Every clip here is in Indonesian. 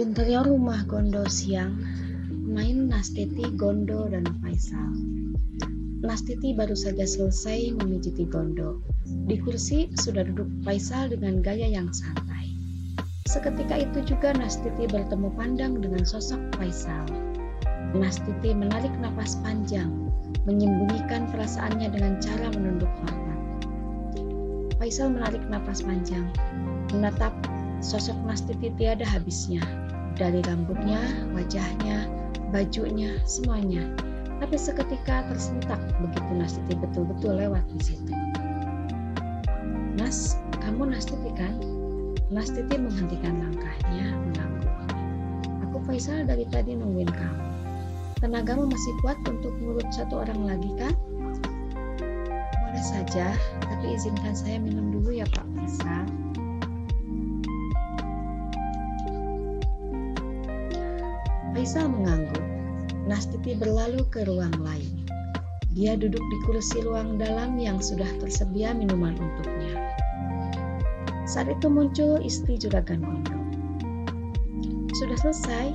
Interior rumah Gondo siang, main Nastiti, Gondo, dan Faisal. Nastiti baru saja selesai memijiti Gondo. Di kursi sudah duduk Faisal dengan gaya yang santai. Seketika itu juga Nastiti bertemu pandang dengan sosok Faisal. Nastiti menarik napas panjang, menyembunyikan perasaannya dengan cara menunduk hormat. Faisal menarik napas panjang, menatap sosok Nastiti tiada habisnya. Dari rambutnya, wajahnya, bajunya, semuanya. Tapi seketika tersentak begitu Nastiti betul-betul lewat di situ. Nas, kamu Nastiti kan? Nastiti menghentikan langkahnya, mengangguk. Aku Faisal dari tadi nungguin kamu. Tenagamu masih kuat untuk ngurut satu orang lagi kan? Boleh saja, tapi izinkan saya minum dulu ya Pak Faisal. Faisal mengangguk. Nastiti berlalu ke ruang lain. Dia duduk di kursi ruang dalam yang sudah tersedia minuman untuknya. Saat itu muncul istri Juragan Gondo. Sudah selesai?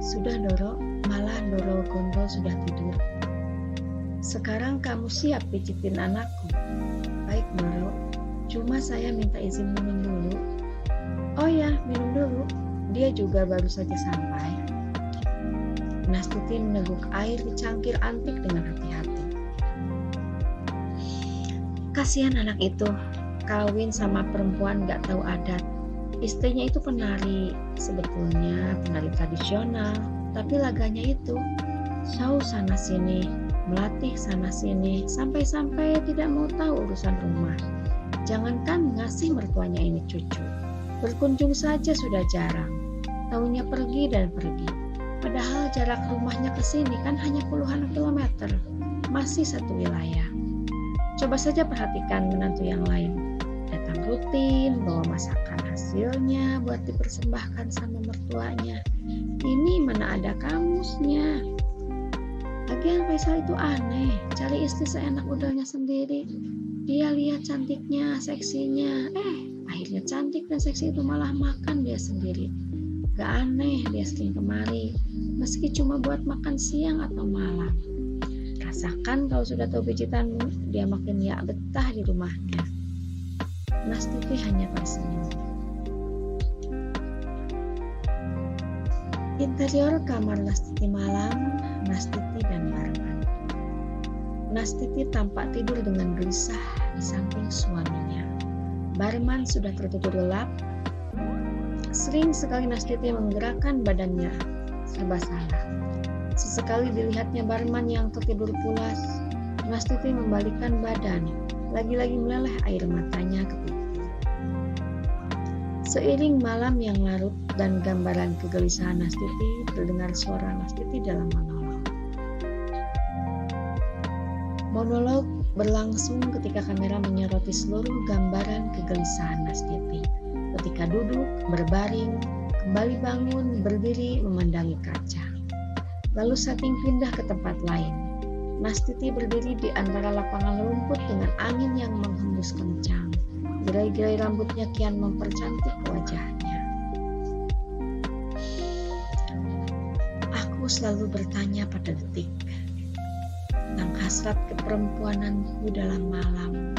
Sudah Doro, malah Doro Gondo sudah tidur. Sekarang kamu siap pijitin anakku? Baik Doro, cuma saya minta izin minum dulu. Oh ya, minum dulu. Dia juga baru saja sampai. Nastiti meneguk air di cangkir antik dengan hati-hati. Kasihan anak itu, kawin sama perempuan gak tahu adat. Istrinya itu penari, sebetulnya penari tradisional, tapi laganya itu show sana sini, melatih sana sini, sampai-sampai tidak mau tahu urusan rumah. Jangankan ngasih mertuanya ini cucu, berkunjung saja sudah jarang. Taunya pergi dan pergi. Padahal jarak rumahnya ke sini kan hanya puluhan kilometer, masih satu wilayah. Coba saja perhatikan menantu yang lain. Datang rutin, bawa masakan hasilnya buat dipersembahkan sama mertuanya. Ini mana ada kamusnya. Lagian Faisal itu aneh, cari istri seenak udahnya sendiri. Dia lihat cantiknya, seksinya, akhirnya cantik dan seksi itu malah makan dia sendiri. Gak aneh dia sering kemari, meski cuma buat makan siang atau malam. Rasakan kalau sudah tahu pijitanmu, dia makin ya betah di rumahnya. Nastiti hanya tersenyum. Interior kamar Nastiti malam, Nastiti dan Barman. Nastiti tampak tidur dengan gelisah di samping suaminya. Barman sudah tertidur lelap. Sering sekali Nastiti menggerakkan badannya, serba salah. Sesekali dilihatnya Barman yang tertidur pulas, Nastiti membalikkan badan, lagi-lagi meleleh air matanya ke pipi. Seiring malam yang larut dan gambaran kegelisahan Nastiti, terdengar suara Nastiti dalam monolog. Monolog berlangsung ketika kamera menyoroti seluruh gambaran kegelisahan Nastiti. Ketika duduk, berbaring, kembali bangun, berdiri, memandangi kaca. Lalu setting pindah ke tempat lain. Nastiti berdiri di antara lapangan rumput dengan angin yang menghembus kencang. Gerai-gerai rambutnya kian mempercantik wajahnya. Aku selalu bertanya pada detik tentang hasrat keperempuananku dalam malam.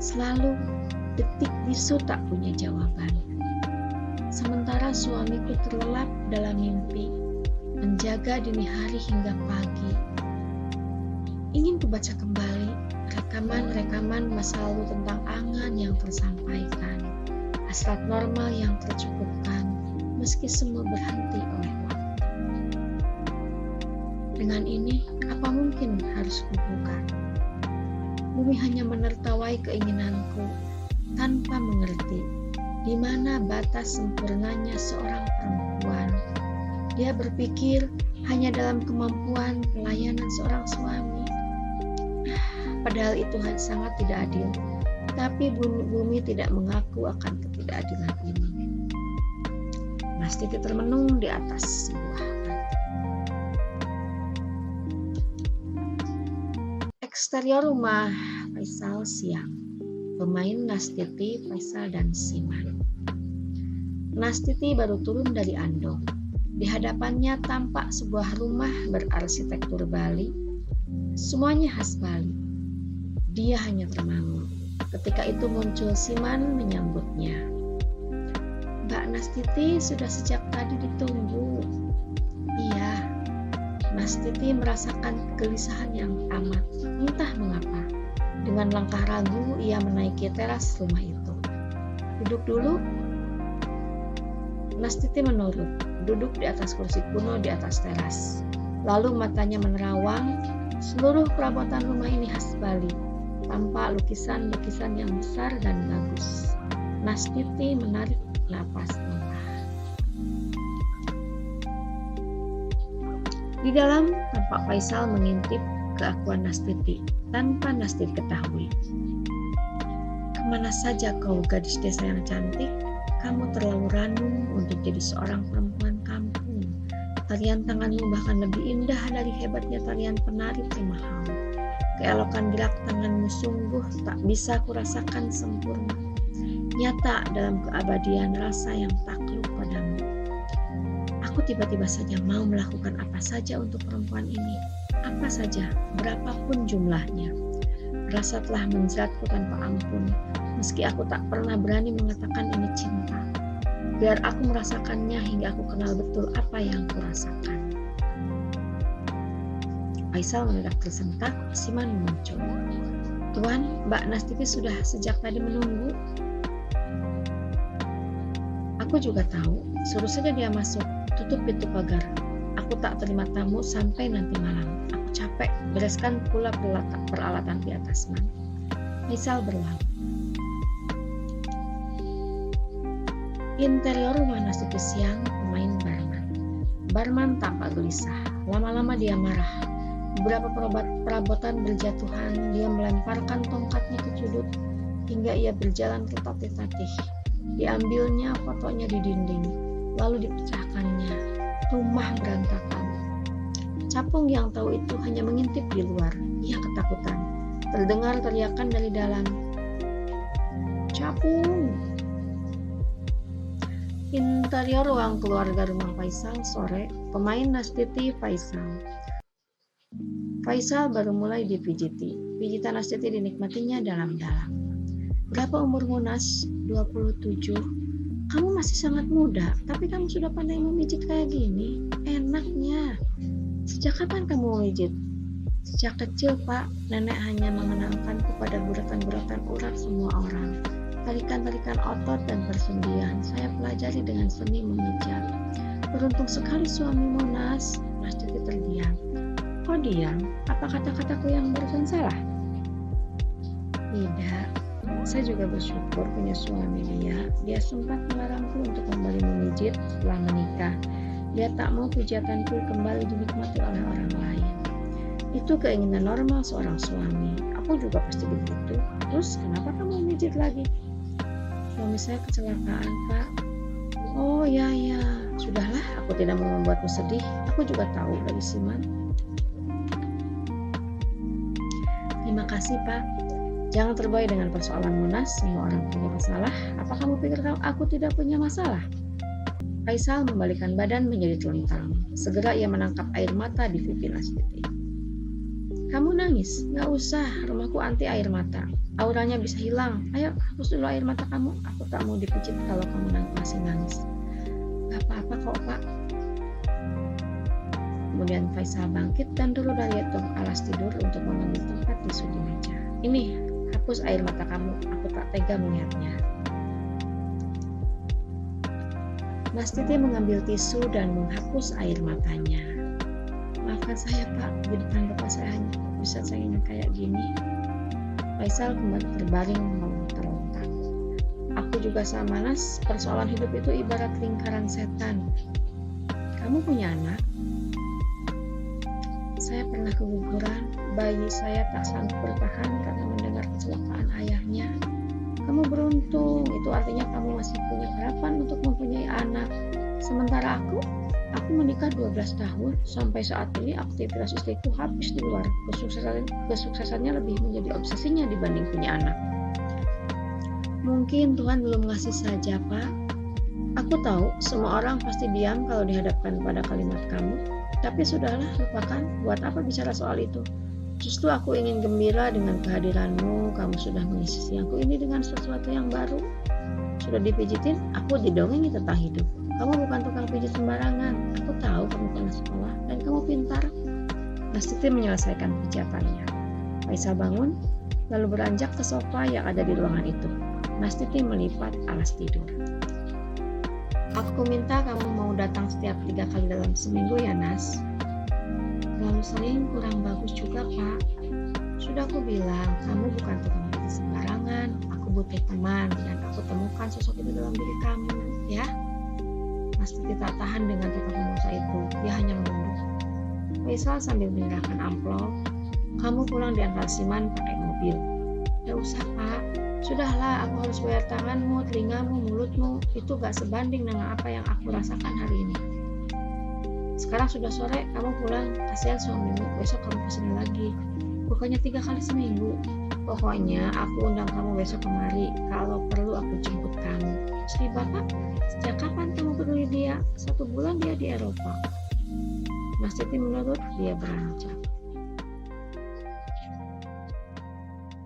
Selalu detik bisu tak punya jawaban. Sementara suamiku terlelap dalam mimpi, menjaga dini hari hingga pagi. Ingin kubaca kembali rekaman-rekaman masa lalu tentang angan yang tersampaikan, hasrat normal yang tercukupkan, meski semua berhenti oleh waktu. Dengan ini, apa mungkin harus kubuka? Bumi hanya menertawai keinginanku, tanpa mengerti di mana batas sempurnanya seorang perempuan. Dia berpikir hanya dalam kemampuan pelayanan seorang suami. Padahal itu sangat tidak adil. Tapi bumi tidak mengaku akan ketidakadilan ini. Nastiti termenung di atas sebuah batu. Eksterior rumah Faisal siang. pemain Nastiti, Faisal, dan Siman. Nastiti baru turun dari andong. Di hadapannya tampak sebuah rumah berarsitektur Bali. Semuanya khas Bali. Dia hanya termangu. Ketika itu muncul Siman menyambutnya. Mbak Nastiti sudah sejak tadi ditunggu. Iya, Nastiti merasakan kegelisahan yang amat, entah mengapa. Dengan langkah ragu, ia menaiki teras rumah itu. Duduk dulu. Nastiti menurut, duduk di atas kursi kuno di atas teras. Lalu matanya menerawang. Seluruh perabotan rumah ini khas Bali, tanpa lukisan-lukisan yang besar dan bagus. Nastiti menarik napas lega. Di dalam, tampak Faisal mengintip keakuan Nastiti tanpa Nastiti ketahui. Kemana saja kau, gadis desa yang cantik? Kamu terlalu ranum untuk jadi seorang perempuan kampung. Tarian tanganmu bahkan lebih indah dari hebatnya tarian penari termahal. Keelokan gerak tanganmu sungguh tak bisa kurasakan sempurna. Nyata dalam keabadian rasa yang takluk padamu. Aku tiba-tiba saja mau melakukan apa saja untuk perempuan ini. Apa saja, berapapun jumlahnya. Rasa telah menjeratku tanpa ampun. Meski aku tak pernah berani mengatakan ini cinta. Biar aku merasakannya hingga aku kenal betul apa yang kurasakan. Faisal mendadak tersentak, Siman muncul. Tuan, Mbak Nastiti sudah sejak tadi menunggu. Aku juga tahu, suruh saja dia masuk, tutup pintu pagar. Aku tak terima tamu sampai nanti malam. Aku capek, bereskan pula peralatan di atas, Man. Faisal berlalu. Interior rumah Nastiti siang, pemain barman. Barman tampak gelisah. Lama-lama dia marah. Beberapa perabotan berjatuhan. Dia melemparkan tongkatnya ke sudut hingga ia berjalan tertatih-tatih. Diambilnya fotonya di dinding, lalu dipecahkannya. Rumah berantakan. Capung yang tahu itu hanya mengintip di luar. Ia ketakutan. Terdengar teriakan dari dalam. Capung! Interior ruang keluarga rumah Faisal sore, pemain Nastiti Faisal. Faisal baru mulai dipijiti. Pijitan Nastiti dinikmatinya dalam-dalam. Berapa umurmu, Nas? 27. Kamu masih sangat muda, tapi kamu sudah pandai memijit kayak gini. Enaknya. Sejak kapan kamu memijit? Sejak kecil, Pak. Nenek hanya mengenalkanku pada guratan-guratan urat semua orang. Tarikan-tarikan otot dan persendian saya pelajari dengan seni memijat. Beruntung sekali suamimu, Nas. Nastiti terdiam. Kok diam? Apa kata-kataku yang barusan salah? Tidak. Saya juga bersyukur punya suami dia. Dia sempat melarangku untuk kembali memijit setelah menikah. Dia tak mau pijatanku kembali dinikmati oleh orang lain. Itu keinginan normal seorang suami. Aku juga pasti begitu. Terus kenapa kamu memijit lagi? Suami saya kecelakaan, Pak. Oh ya, sudahlah, aku tidak mau membuatmu sedih. Aku juga tahu dari Siman. Terima kasih, Pak. Jangan terbawa dengan persoalan Munas. Semua orang punya masalah. Apa kamu pikir aku tidak punya masalah? Faisal membalikkan badan menjadi telentang. Segera ia menangkap air mata di pipi Nastiti. Kamu nangis? Gak usah, rumahku anti air mata. Auranya bisa hilang. Ayo, hapus dulu air mata kamu. Aku tak mau dipijit kalau kamu masih nangis. Gak apa-apa kok, Pak. Kemudian Faisal bangkit dan turun dari alas tidur untuk mengambil tempat tisu di meja. Ini, hapus air mata kamu. Aku tak tega melihatnya. Nastiti mengambil tisu dan menghapus air matanya. Maafkan saya, Pak. Di depan bapak saya hanya bisa saya ingin kayak gini. Faisal kembali terbaring terlentang. Aku juga sama, Nas. Persoalan hidup itu ibarat lingkaran setan. Kamu punya anak? Saya pernah keguguran. Bayi saya tak sanggup bertahan karena mendengar kecelakaan ayahnya. Kamu beruntung. Itu artinya kamu masih punya harapan untuk mempunyai anak. Sementara aku menikah 12 tahun. Sampai saat ini aktivitas istriku habis di luar. Kesuksesannya lebih menjadi obsesinya dibanding punya anak. Mungkin Tuhan belum ngasih saja, Pak. Aku tahu semua orang pasti diam kalau dihadapkan pada kalimat kamu. Tapi sudahlah, lupakan. Buat apa bicara soal itu? Justru aku ingin gembira dengan kehadiranmu. Kamu sudah mengisi siangku ini dengan sesuatu yang baru. Sudah dipijitin, aku didongeng tentang hidup. Kamu bukan tukang pijit sembarangan. Aku tahu kamu pernah sekolah dan kamu pintar. Nastiti menyelesaikan pijatannya. Faisal bangun, lalu beranjak ke sofa yang ada di ruangan itu. Nastiti melipat alas tidur. Aku minta kamu mau datang setiap 3 kali dalam seminggu ya, Nas. Lalu sering kurang bagus juga, Pak. Sudah aku bilang, kamu bukan tukang pijit sembarangan. Aku butuh teman dan aku temukan sosok itu dalam diri kamu, ya. Nastiti tak tahan dengan tukang pengusaha itu. Dia hanya menunduk. Faisal sambil menyerahkan amplop. Kamu pulang diantar Siman pakai mobil. Gak usah, Pak. Sudahlah, aku harus bayar tanganmu, telingamu, mulutmu. Itu gak sebanding dengan apa yang aku rasakan hari ini. Sekarang sudah sore, kamu pulang. Kasihan suamimu, besok kamu kesini lagi. Bukannya 3 kali seminggu. Pokoknya aku undang kamu besok kemari. Kalau perlu aku jemput kamu. Istri bapak, sejak kapan kamu peduli dia? 1 bulan dia di Eropa. Nastiti menurut, dia beranjak.